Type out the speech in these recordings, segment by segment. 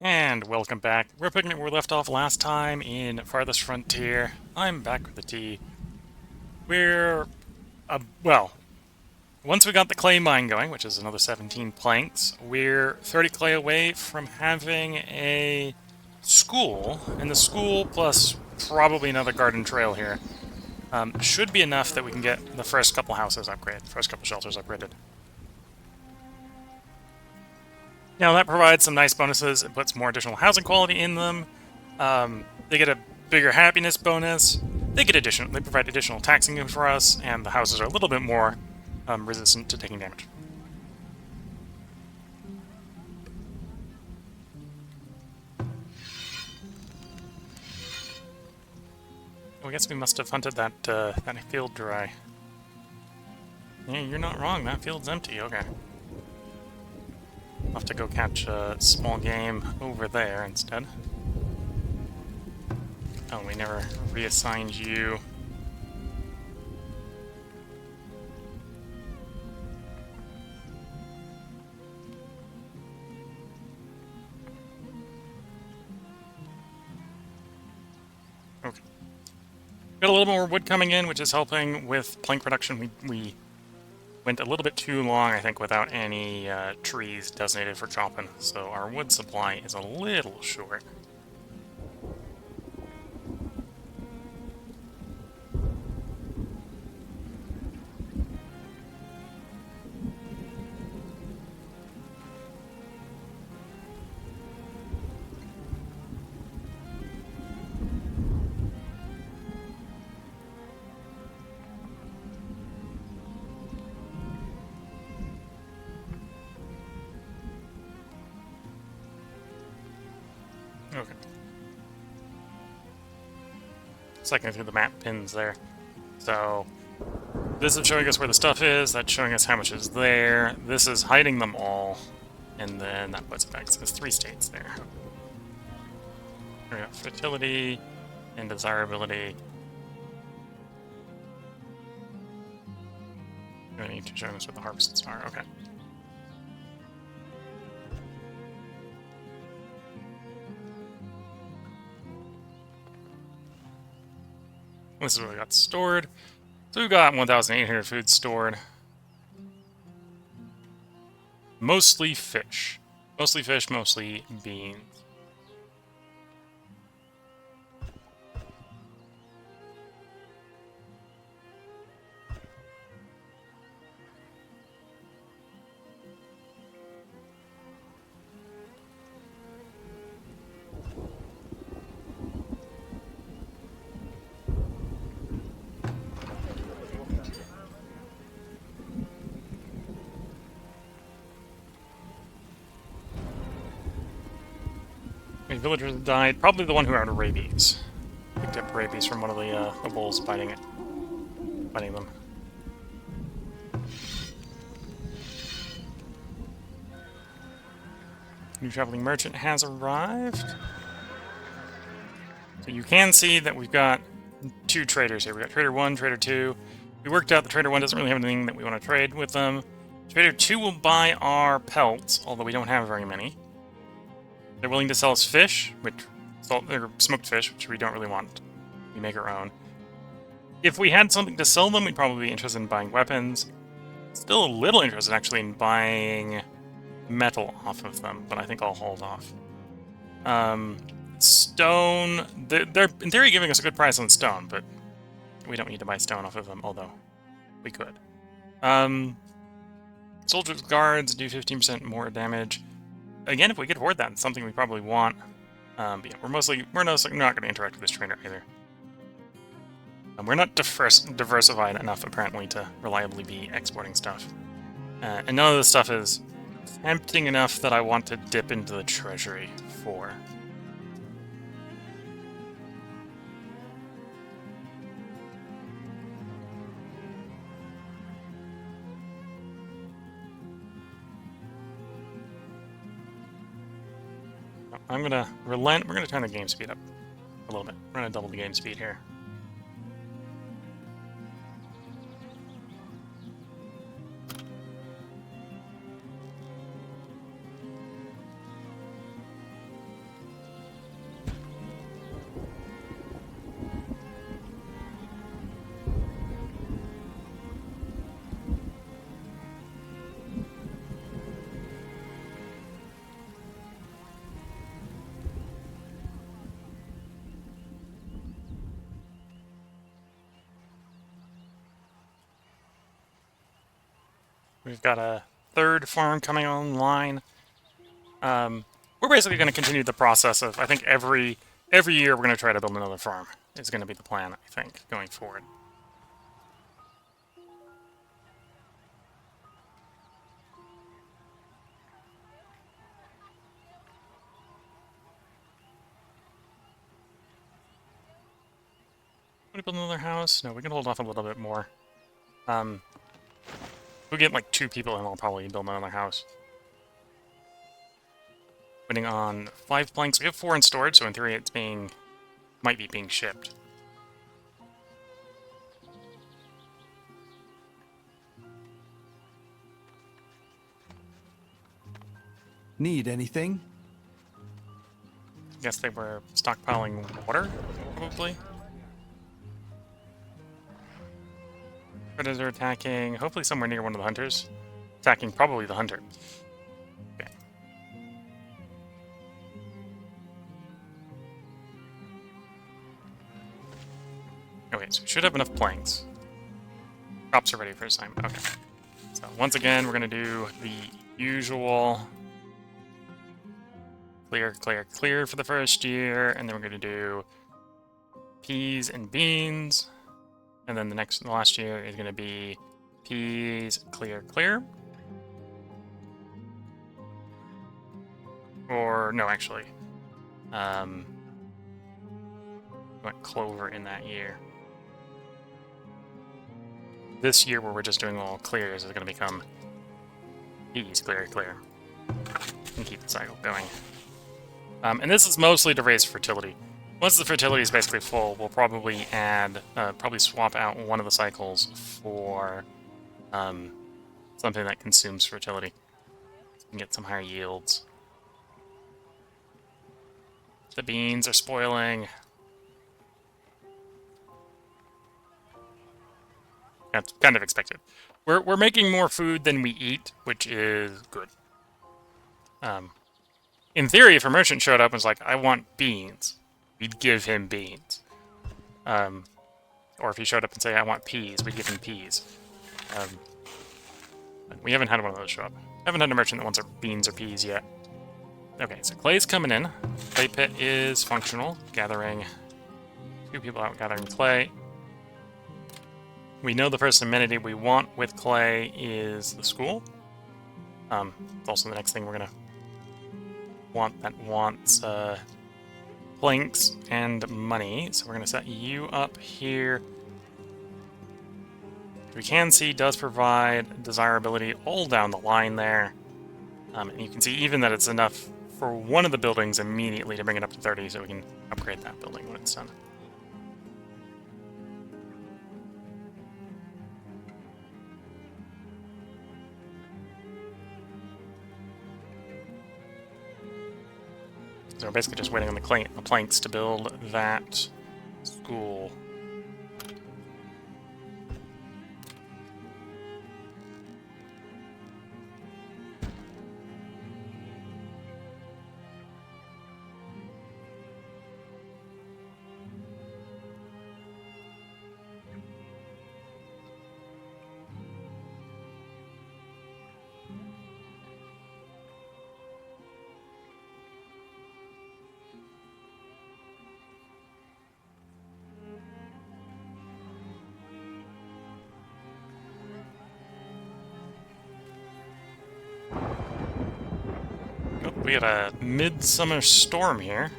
And welcome back. We're picking up where we left off last time in Farthest Frontier. I'm back with the tea. We're, well, once we got the clay mine going, which is another 17 planks, we're 30 clay away from having a school. And the school, plus probably another garden trail here, should be enough that we can get the first couple houses upgraded, first couple shelters upgraded. Now that provides some nice bonuses. It puts more additional housing quality in them. They get a bigger happiness bonus. They provide additional taxing for us, and the houses are a little bit more resistant to taking damage. Oh, I guess we must have hunted that field dry. Yeah, you're not wrong. That field's empty. Okay. I'll have to go catch a small game over there instead. Oh, we never reassigned you. Okay. Got a little more wood coming in, which is helping with plank production. We went a little bit too long, I think, without any trees designated for chopping, so our wood supply is a little short. Okay. Cycling through the map pins there. So, this is showing us where the stuff is, that's showing us how much is there, this is hiding them all, and then that puts it back. So there's 3 states there. We got fertility and desirability. I need to show us with the harvested star. Okay. This is what we got stored. So we've got 1,800 food stored. Mostly fish. Mostly fish, mostly beans. A villager died, probably the one who had rabies. Picked up rabies from one of the bulls biting them. New traveling merchant has arrived. So you can see that we've got 2 traders here. We've got Trader 1, Trader 2. We worked out that Trader 1 doesn't really have anything that we want to trade with them. Trader 2 will buy our pelts, although we don't have very many. They're willing to sell us fish, they're smoked fish, which we don't really want. We make our own. If we had something to sell them, we'd probably be interested in buying weapons. Still a little interested, actually, in buying metal off of them, but I think I'll hold off. Stone, they're in theory giving us a good price on stone, but we don't need to buy stone off of them, although we could. Soldiers guards do 15% more damage. Again, if we could afford that, it's something we probably want. But yeah, we're not going to interact with this trader either. We're not diversified enough, apparently, to reliably be exporting stuff. And none of this stuff is tempting enough that I want to dip into the treasury for. I'm gonna relent. We're gonna turn the game speed up a little bit. We're gonna double the game speed here. We've got a third farm coming online. We're basically going to continue the process of, I think every year we're going to try to build another farm. Is going to be the plan, I think, going forward. Want to build another house? No, we can hold off a little bit more. If we get like 2 people in, I'll probably build another house. Waiting on 5 planks. We have 4 in storage, so in theory it's might be being shipped. Need anything? I guess they were stockpiling water, probably. Predators are attacking, hopefully somewhere near one of the hunters. Attacking probably the hunter. Okay. Okay, so we should have enough planks. Crops are ready for assignment. Okay. So once again, we're going to do the usual clear, clear, clear for the first year, and then we're going to do peas and beans, and then the last year is going to be peas, clear, clear. Or, no, actually. Went clover in that year. This year, where we're just doing all clears, is going to become peas, clear, clear. And keep the cycle going. And this is mostly to raise fertility. Once the fertility is basically full, we'll probably add, probably swap out one of the cycles for something that consumes fertility. So we can get some higher yields. The beans are spoiling. That's kind of expected. We're making more food than we eat, which is good. In theory, if a merchant showed up and was like, I want beans, we'd give him beans. Or if he showed up and say, I want peas, we'd give him peas. We haven't had one of those show up. Haven't had a merchant that wants beans or peas yet. Okay, so clay's coming in. Clay pit is functional. Gathering 2 people out gathering clay. We know the first amenity we want with clay is the school. It's also the next thing we're gonna want that wants planks and money. So we're gonna set you up here. We can see does provide desirability all down the line there. And you can see even that it's enough for one of the buildings immediately to bring it up to 30, so we can upgrade that building when it's done. So we're basically just waiting on the planks to build that school. We had a midsummer storm here.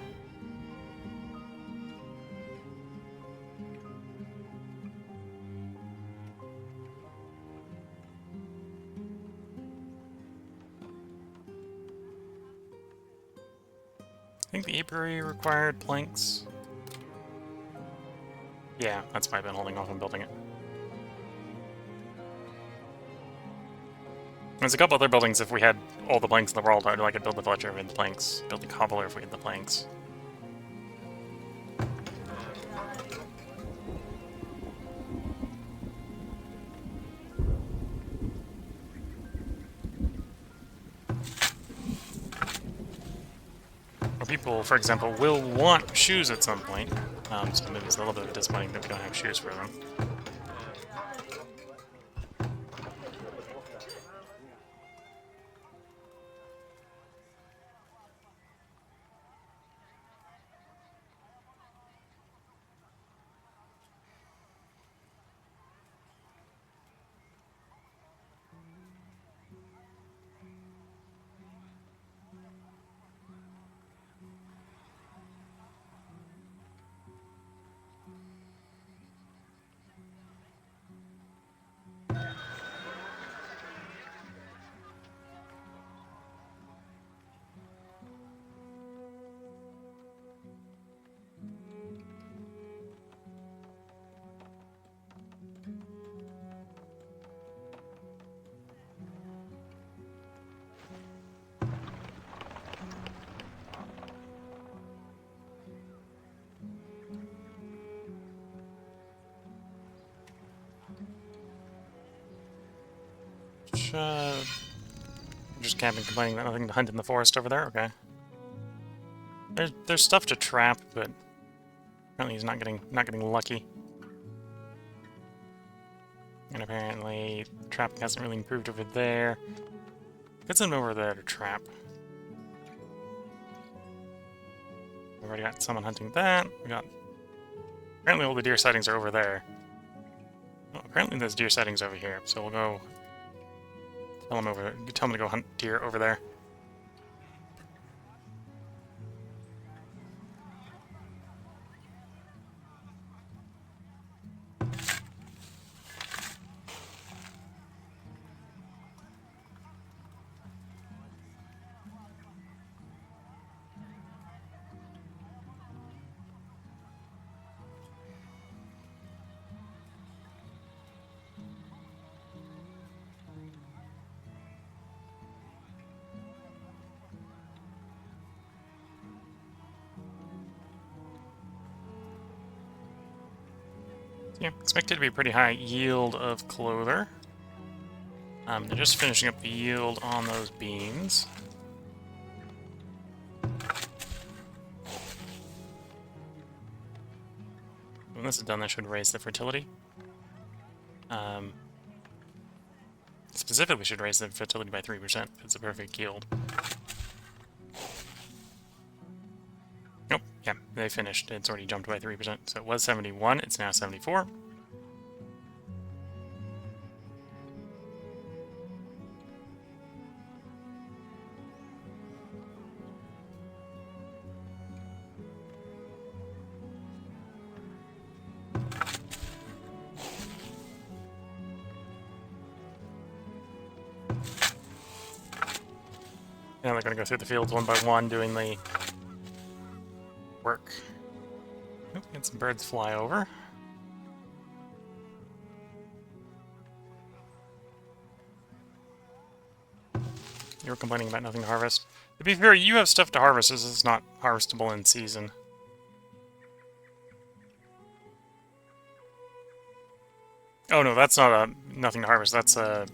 I think the apiary required planks. Yeah, that's why I've been holding off on building it. There's a couple other buildings if we had all the planks in the world. I could build the villager if we had the planks, build the cobbler if we had the planks. Or people, for example, will want shoes at some point, so maybe it's a little bit disappointing that we don't have shoes for them. much, just camping, complaining about nothing to hunt in the forest over there? Okay. There's stuff to trap, but apparently he's not getting lucky. And apparently trapping hasn't really improved over there. Get some over there to trap. We've already got someone hunting that. We got... Apparently all the deer sightings are over there. Well, apparently there's deer sightings over here, so we'll go... Tell them to go hunt deer over there. Yeah, expected to be a pretty high yield of clother. They're just finishing up the yield on those beans. When this is done, that should raise the fertility. Specifically should raise the fertility by 3%. It's a perfect yield. Nope, yeah, they finished. It's already jumped by 3%. So it was 71, it's now 74. Now they're going to go through the fields one by one, doing the work. Oop, get some birds fly over. You were complaining about nothing to harvest. To be fair, you have stuff to harvest, this is not harvestable in season. Oh no, that's not nothing to harvest, that's the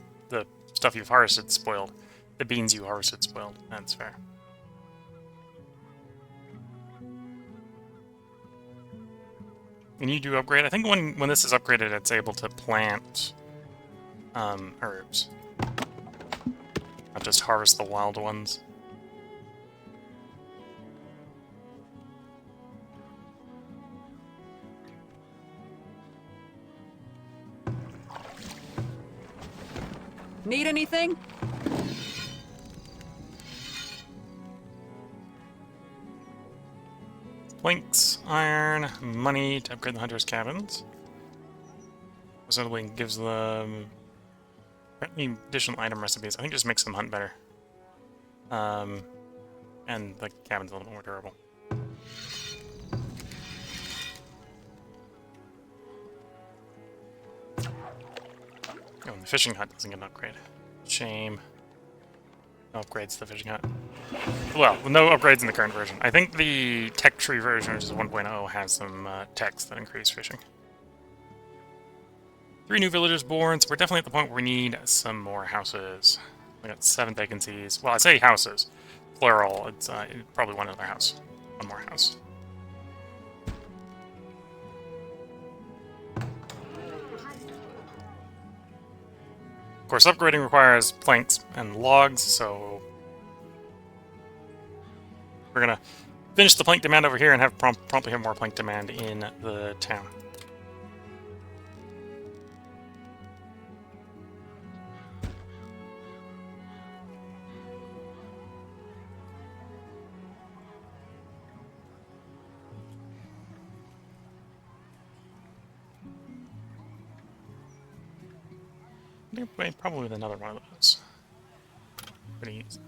stuff you've harvested spoiled. The beans you harvested spoiled. That's fair. When you do upgrade, I think when this is upgraded, it's able to plant herbs. Not just harvest the wild ones. Need anything? Planks, iron, money to upgrade the hunters' cabins. Presumably gives them apparently additional item recipes. I think just makes them hunt better. And the cabin's a little bit more durable. Oh, and the fishing hut doesn't get an upgrade. Shame. No upgrades to the fishing hut. Well, no upgrades in the current version. I think the tech tree version, which is 1.0, has some techs that increase fishing. 3 new villagers born, so we're definitely at the point where we need some more houses. We got 7 vacancies. Well, I say houses. Plural, it's probably one other house. One more house. Of course, upgrading requires planks and logs, so we're gonna finish the plank demand over here and have promptly have more plank demand in the town. Probably with another one of those. Pretty easy.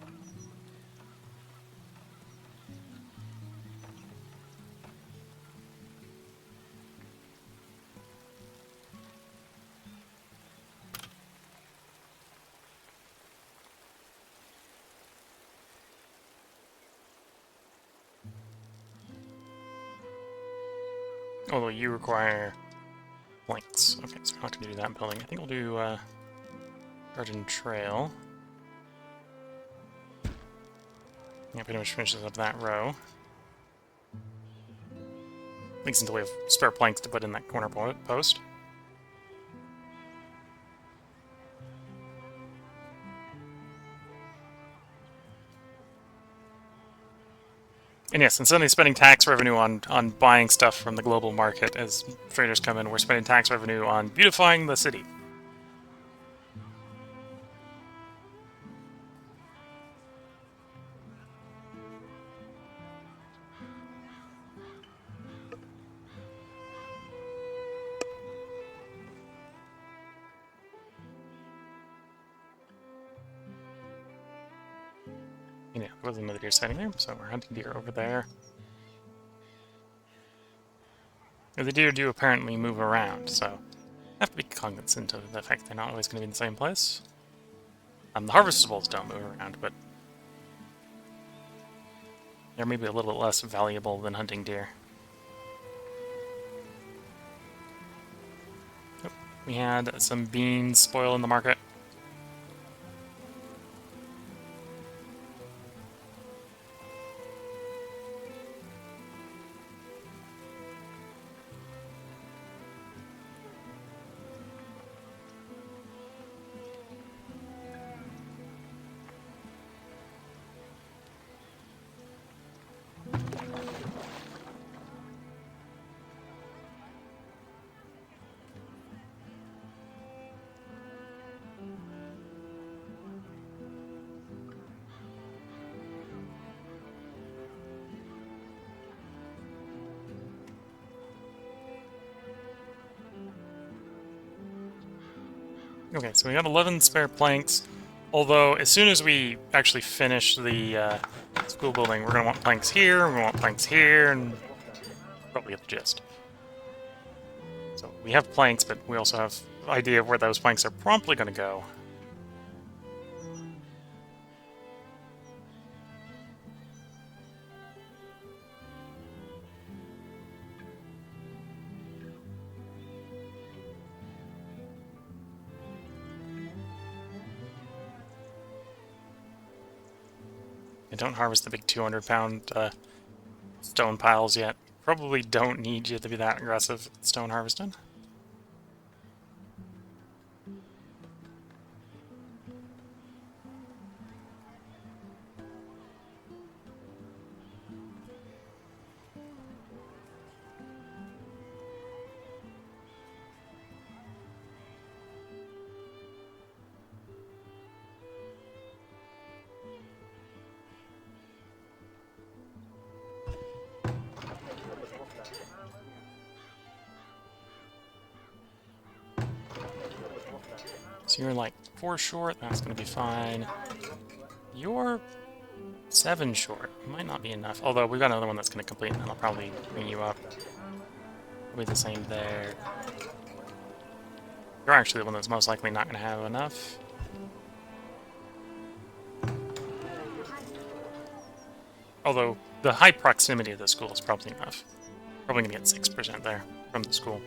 Although you require planks. Okay, so we're not going to do that building. I think we'll do Garden Trail. Yeah, pretty much finishes up that row. At least until we have spare planks to put in that corner post. And yes, instead of spending tax revenue on buying stuff from the global market as traders come in, we're spending tax revenue on beautifying the city. Yeah, there was another deer standing there, so we're hunting deer over there. The deer do apparently move around, so I have to be cognizant of the fact they're not always going to be in the same place. The harvestables don't move around, but they're maybe a little bit less valuable than hunting deer. Oh, we had some beans spoil in the market. Okay, so we got 11 spare planks, although as soon as we actually finish the school building, we're going to want planks here, we're going to want planks here, and probably get the gist. So we have planks, but we also have an idea of where those planks are promptly going to go. I don't harvest the big 200-pound stone piles yet. Probably don't need you to be that aggressive with stone harvesting. So you're like 4 short, that's going to be fine. You're 7 short. Might not be enough. Although we've got another one that's going to complete, and that'll probably bring you up. Probably the same there. You're actually the one that's most likely not going to have enough. Although the high proximity of the school is probably enough. Probably going to get 6% there from the school.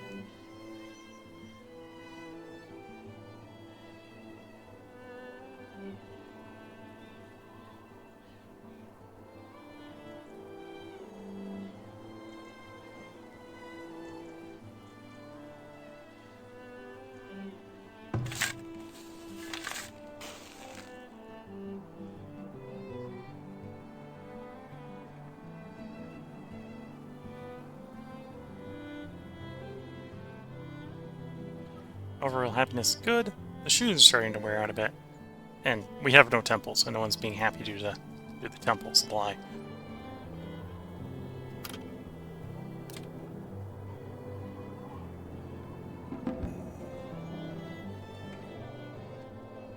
Overall happiness good. The shoes are starting to wear out a bit. And we have no temple, so no one's being happy due to the temple supply.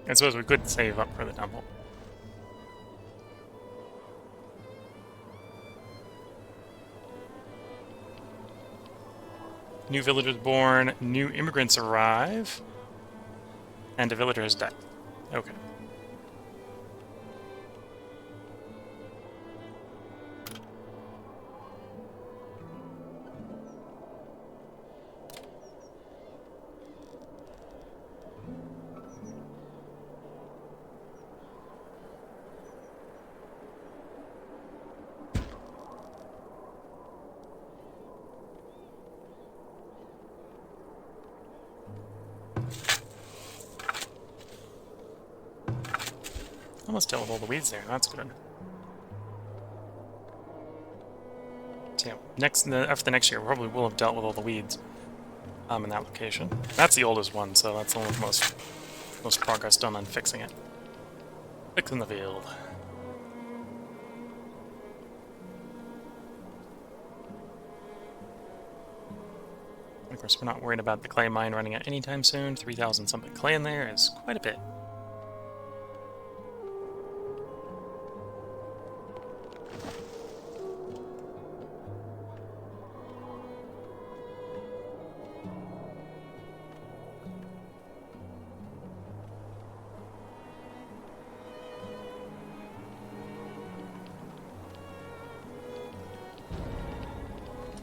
I suppose we could save up for the temple. New villagers born, new immigrants arrive, and a villager has died. Okay. almost dealt with all the weeds there. That's good. So yeah, after the next year, we probably will have dealt with all the weeds in that location. That's the oldest one, so that's the one with most progress done on fixing it. Fixing the field. Of course, we're not worried about the clay mine running out anytime soon. 3,000 something clay in there is quite a bit.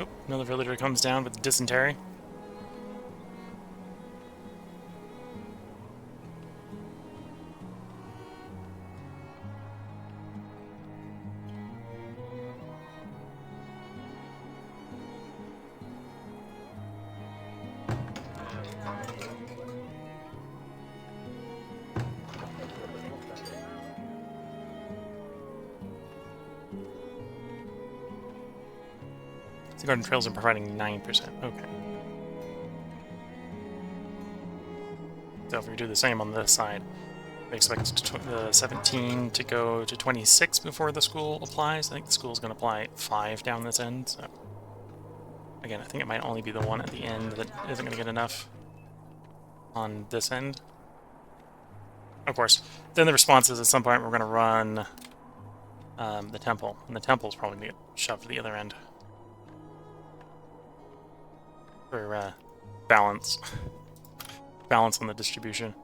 Oh, another villager comes down with dysentery. The garden trails are providing 9%. Okay. So if we do the same on this side, we expect the 17 to go to 26 before the school applies. I think the school is going to apply 5 down this end. So again, I think it might only be the one at the end that isn't going to get enough on this end. Of course, then the response is at some point we're going to run the temple, and the temple's probably going to get shoved to the other end for balance on the distribution.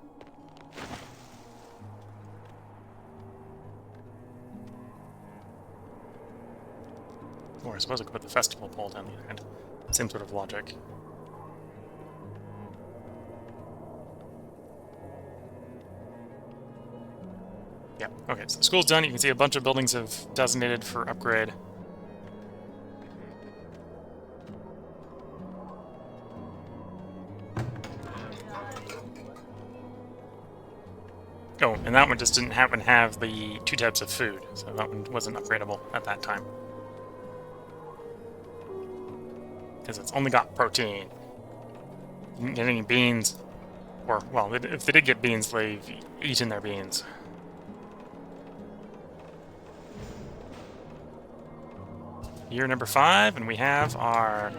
Or I suppose I could put the festival pole down the other end. Same sort of logic. Yeah, okay, so the school's done. You can see a bunch of buildings have designated for upgrade. Oh, and that one just didn't happen to have the 2 types of food, so that one wasn't upgradable at that time. Because it's only got protein. Didn't get any beans. Or, well, if they did get beans, they've eaten their beans. Year number 5, and we have our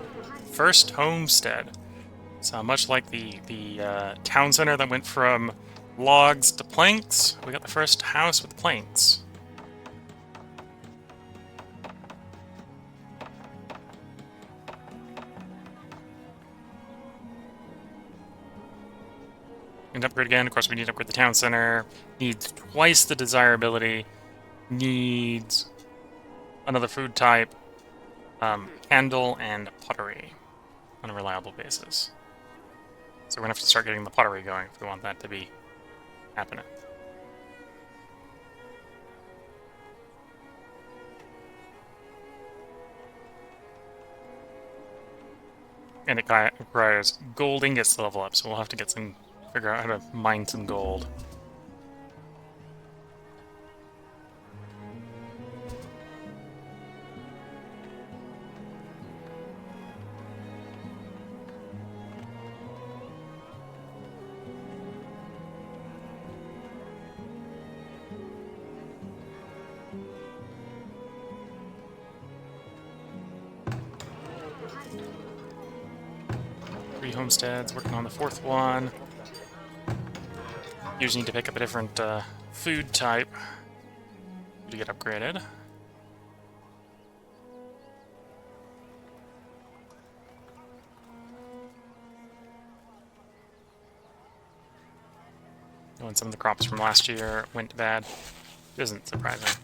first homestead. So much like the town center that went from logs to planks, we got the first house with planks. And upgrade again. Of course, we need to upgrade the town center. Needs twice the desirability. Needs another food type. Candle and pottery on a reliable basis. So we're gonna have to start getting the pottery going if we want that to be happening. And it requires gold ingots to level up, so we'll have to figure out how to mine some gold. Homesteads, working on the 4th one. Usually need to pick up a different food type to get upgraded. And some of the crops from last year went bad. Isn't surprising.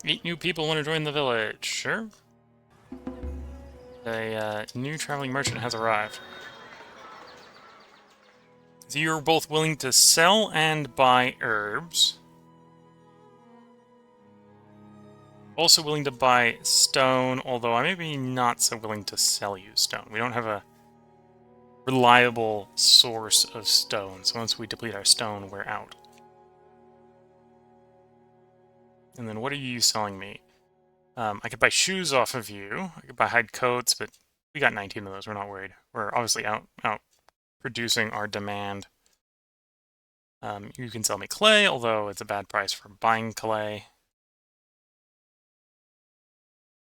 Eight new people want to join the village. Sure. A new traveling merchant has arrived. So you're both willing to sell and buy herbs. Also willing to buy stone, although I may be not so willing to sell you stone. We don't have a reliable source of stone, so once we deplete our stone, we're out. And then what are you selling me? I could buy shoes off of you. I could buy hide coats, but we got 19 of those. We're not worried. We're obviously out producing our demand. You can sell me clay, although it's a bad price for buying clay.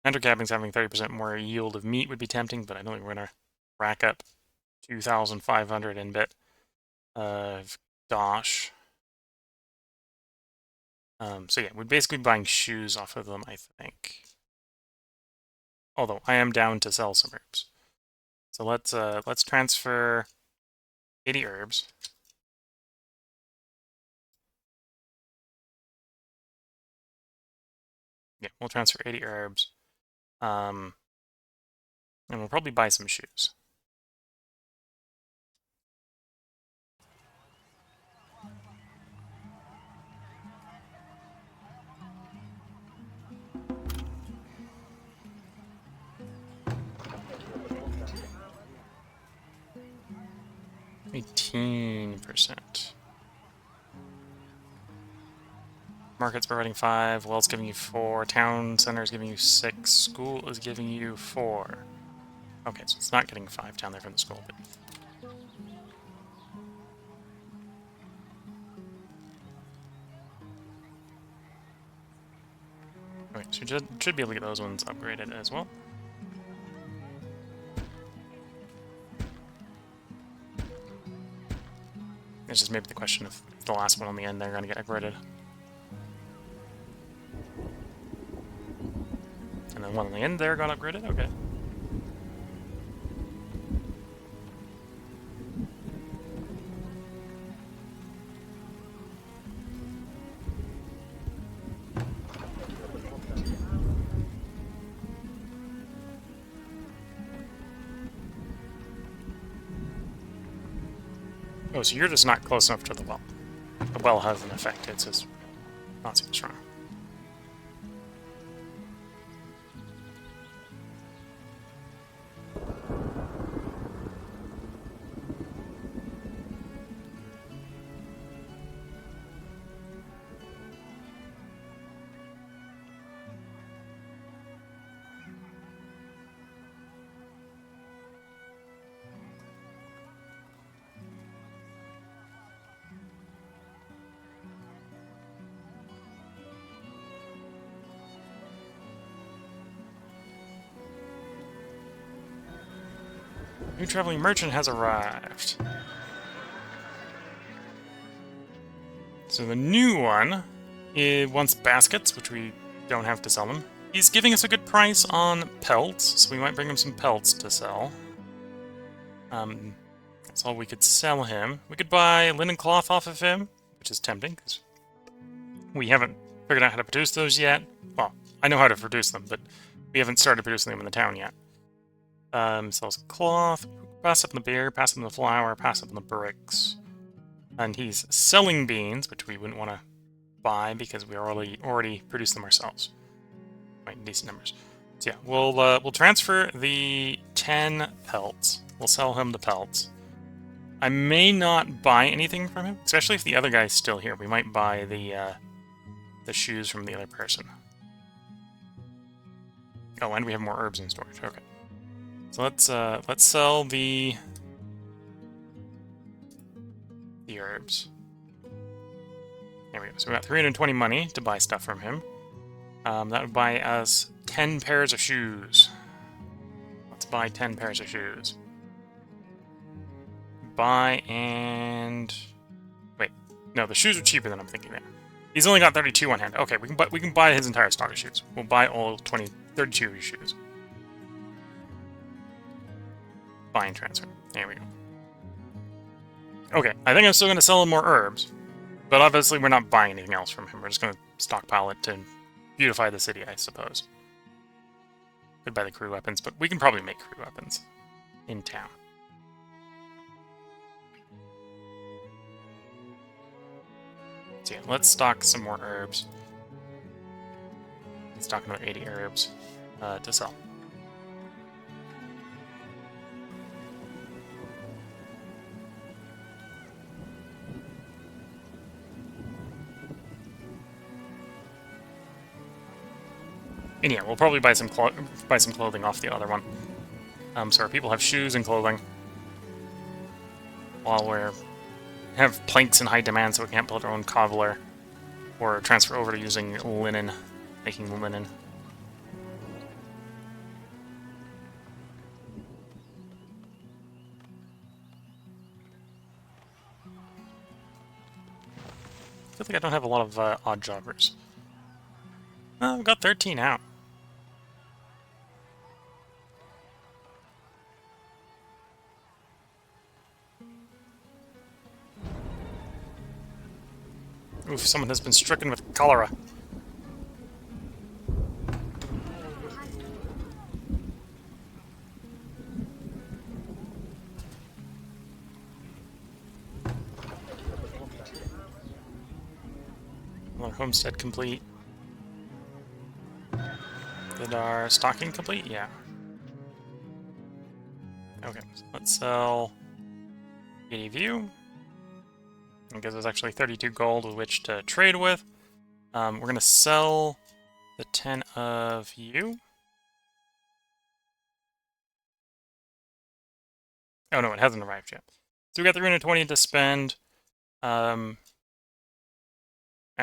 Hunter capping's having 30% more yield of meat would be tempting, but I don't think we're going to rack up 2,500 in bit of dosh. So yeah, we're basically buying shoes off of them, I think. Although I am down to sell some herbs. So let's transfer 80 herbs. Yeah, we'll transfer 80 herbs. And we'll probably buy some shoes. %. Market's providing 5, Well's giving you 4, Town Center is giving you 6, School is giving you 4. Okay, so it's not getting 5 down there from the school, but... Okay, so should be able to get those ones upgraded as well. It's just maybe the question of the last one on the end, they're going to get upgraded. And then one on the end there got upgraded? Okay. Oh, so you're just not close enough to the well. The well has an effect, it's just not super strong. New traveling merchant has arrived. So the new one wants baskets, which we don't have to sell him. He's giving us a good price on pelts, so we might bring him some pelts to sell. That's all we could sell him. We could buy linen cloth off of him, which is tempting, because we haven't figured out how to produce those yet. Well, I know how to produce them, but we haven't started producing them in the town yet. Sells cloth, pass up the beer, pass up the flour, pass up the bricks. And he's selling beans, which we wouldn't want to buy because we already produced them ourselves. Right, decent numbers. So yeah, we'll transfer the 10 pelts. We'll sell him the pelts. I may not buy anything from him, especially if the other guy's still here. We might buy the shoes from the other person. Oh, and we have more herbs in storage. Okay. So let's sell the herbs. There we go. So we got 320 money to buy stuff from him. That would buy us 10 pairs of shoes. Let's buy 10 pairs of shoes. Buy and... Wait. No, the shoes are cheaper than I'm thinking there. He's only got 32 on hand. Okay, we can buy his entire stock of shoes. We'll buy all 32 of his shoes. Buy and transfer. There we go. Okay, I think I'm still going to sell him more herbs. But obviously we're not buying anything else from him. We're just going to stockpile it to beautify the city, I suppose. Could buy the crude weapons, but we can probably make crude weapons in town. So yeah, let's stock some more herbs. stock another 80 Arabs to sell. And yeah, we'll probably buy some clothing off the other one. So our people have shoes and clothing, while we have planks in high demand, so we can't build our own cobbler or transfer over to using linen, making linen. I feel like I don't have a lot of odd jobbers. We've got 13 out. Oof, someone has been stricken with cholera. Another homestead complete. Did our stocking complete? Yeah. Okay, so let's sell 80 view. Because there's actually 32 gold with which to trade with. We're going to sell the 10 of you. Oh no, it hasn't arrived yet. So we got 320 to spend. I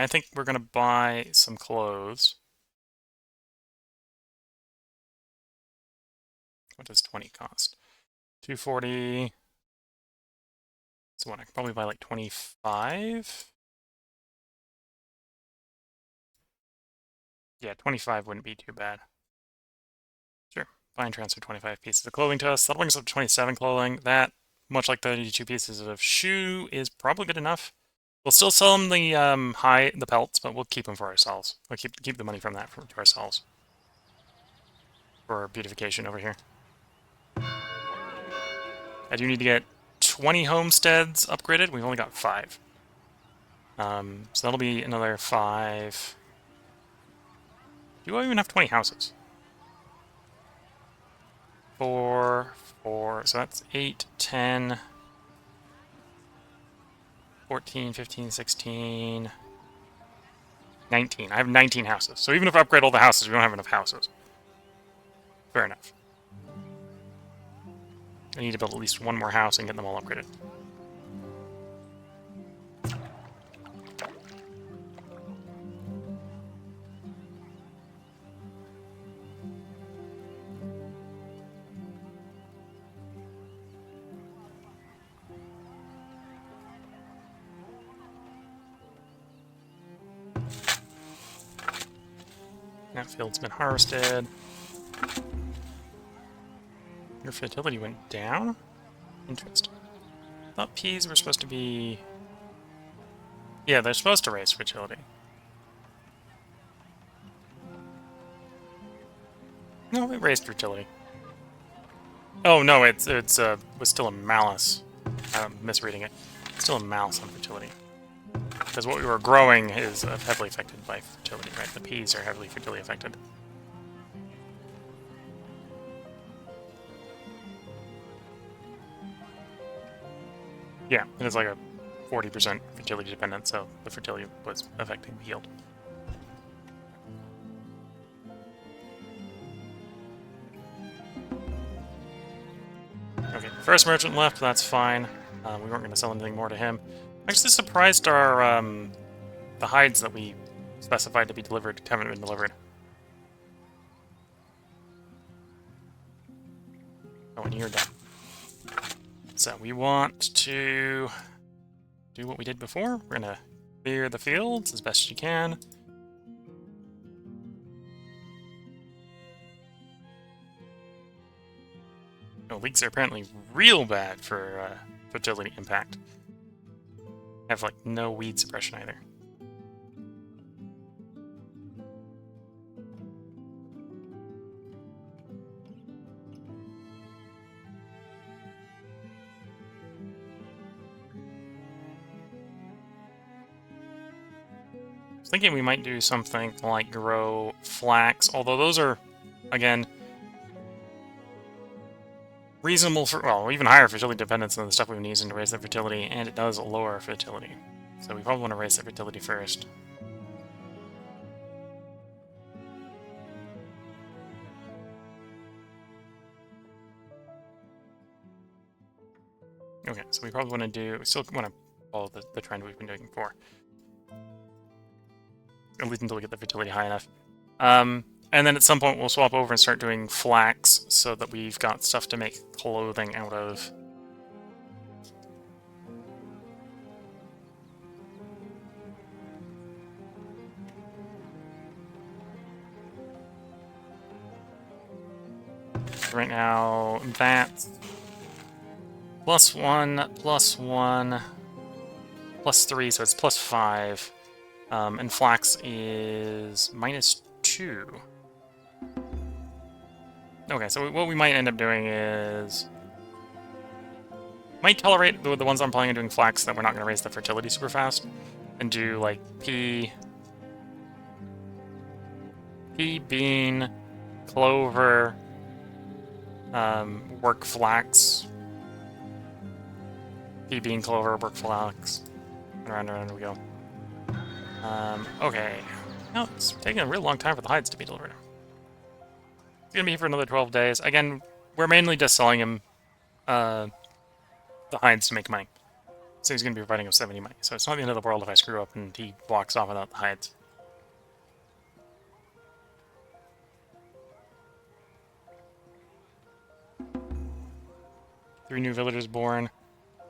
think we're going to buy some clothes. What does 20 cost? 240. So what, I could probably buy like 25? Yeah, 25 wouldn't be too bad. Sure, buy and transfer 25 pieces of clothing to us. That'll bring us up to 27 clothing. That, much like 32 pieces of shoe, is probably good enough. We'll still sell them the pelts, but we'll keep them for ourselves. We'll keep the money from that to ourselves. For beautification over here. I do need to get 20 homesteads upgraded. We've only got 5. So that'll be another 5. Do I even have 20 houses? 4, 4, so that's 8, 10, 14, 15, 16, 19. I have 19 houses. So even if I upgrade all the houses, we don't have enough houses. Fair enough. I need to build at least one more house and get them all upgraded. That field's been harvested. Your fertility went down? Interesting. I thought peas were supposed to be... Yeah, they're supposed to raise fertility. No, it raised fertility. Oh, no, it was still a malus. I'm misreading it. It's still a malus on fertility. Because what we were growing is heavily affected by fertility, right? The peas are heavily fertility affected. Yeah, it is like a 40% fertility dependent, so the fertility was affecting the yield. Okay, first merchant left, that's fine. We weren't going to sell anything more to him. I'm actually surprised our the hides that we specified to be delivered haven't been delivered. Oh, and you're done. So we want to do what we did before. We're going to clear the fields as best you can. Oh, leaks are apparently real bad for fertility impact. Have like no weed suppression either. was thinking we might do something like grow flax, although those are, again, reasonable for, well, even higher fertility dependence than the stuff we've been using to raise the fertility, and it does lower fertility. So we probably want to raise the fertility first. Okay, so we probably want to do, we still want to follow the trend we've been doing before. At least until we get the fertility high enough. And then at some point we'll swap over and start doing flax so that we've got stuff to make clothing out of. Right now, that's +1, +1, +3, so it's +5. And flax is -2. Okay, so what we might end up doing is... might tolerate the ones I'm planning on doing flax that we're not going to raise the fertility super fast. And do, like, pea, bean, clover, work flax. Pea, bean, clover, work flax. And around we go. Okay. No, it's taking a real long time for the hides to be delivered. It's gonna be here for another 12 days. Again, we're mainly just selling him the hides to make money. So he's gonna be providing us 70 money. So it's not the end of the world if I screw up and he walks off without the hides. Three new villagers born.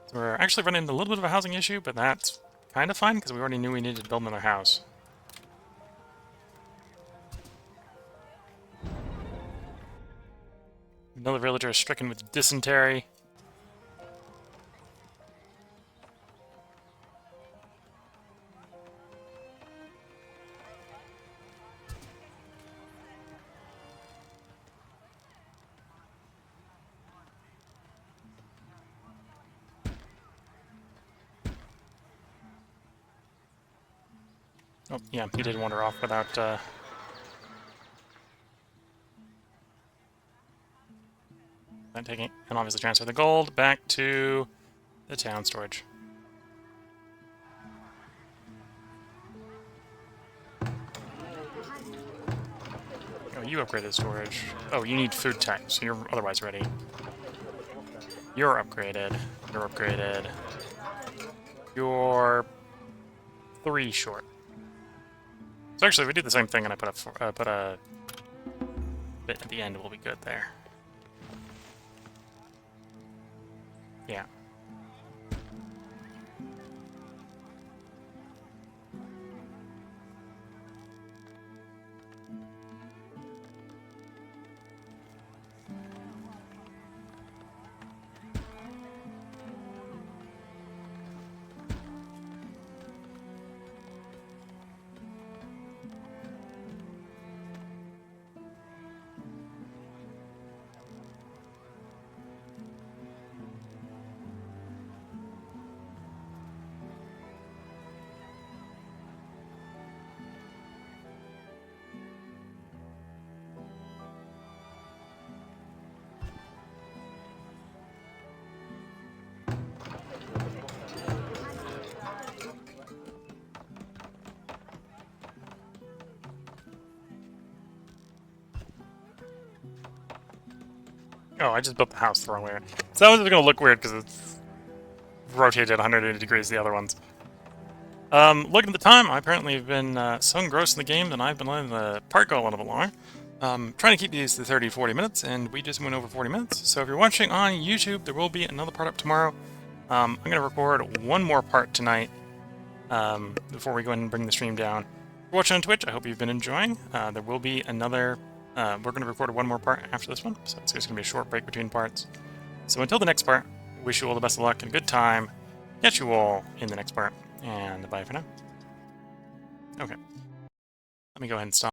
So we're actually running into a little bit of a housing issue, but that's kind of fine because we already knew we needed to build another house. Another villager is stricken with dysentery. Oh, yeah, he did wander off without, taking, and obviously transfer the gold back to the town storage. Oh, you upgraded storage. Oh, you need food type, so you're otherwise ready. You're upgraded. You're upgraded. You're 3 short. So actually, if we do the same thing and I put a bit at the end, we'll be good there. Yeah. Oh, I just built the house the wrong way. So that was going to look weird because it's rotated 180 degrees the other ones. Looking at the time, I apparently have been so engrossed in the game that I've been letting the part go a little bit longer. Trying to keep these to 30-40 minutes, and we just went over 40 minutes. So if you're watching on YouTube, there will be another part up tomorrow. I'm going to record one more part tonight before we go ahead and bring the stream down. If you're watching on Twitch, I hope you've been enjoying. There will be another... we're going to record one more part after this one, so it's going to be a short break between parts. So until the next part, wish you all the best of luck and a good time. Catch you all in the next part, and bye for now. Okay. Let me go ahead and stop.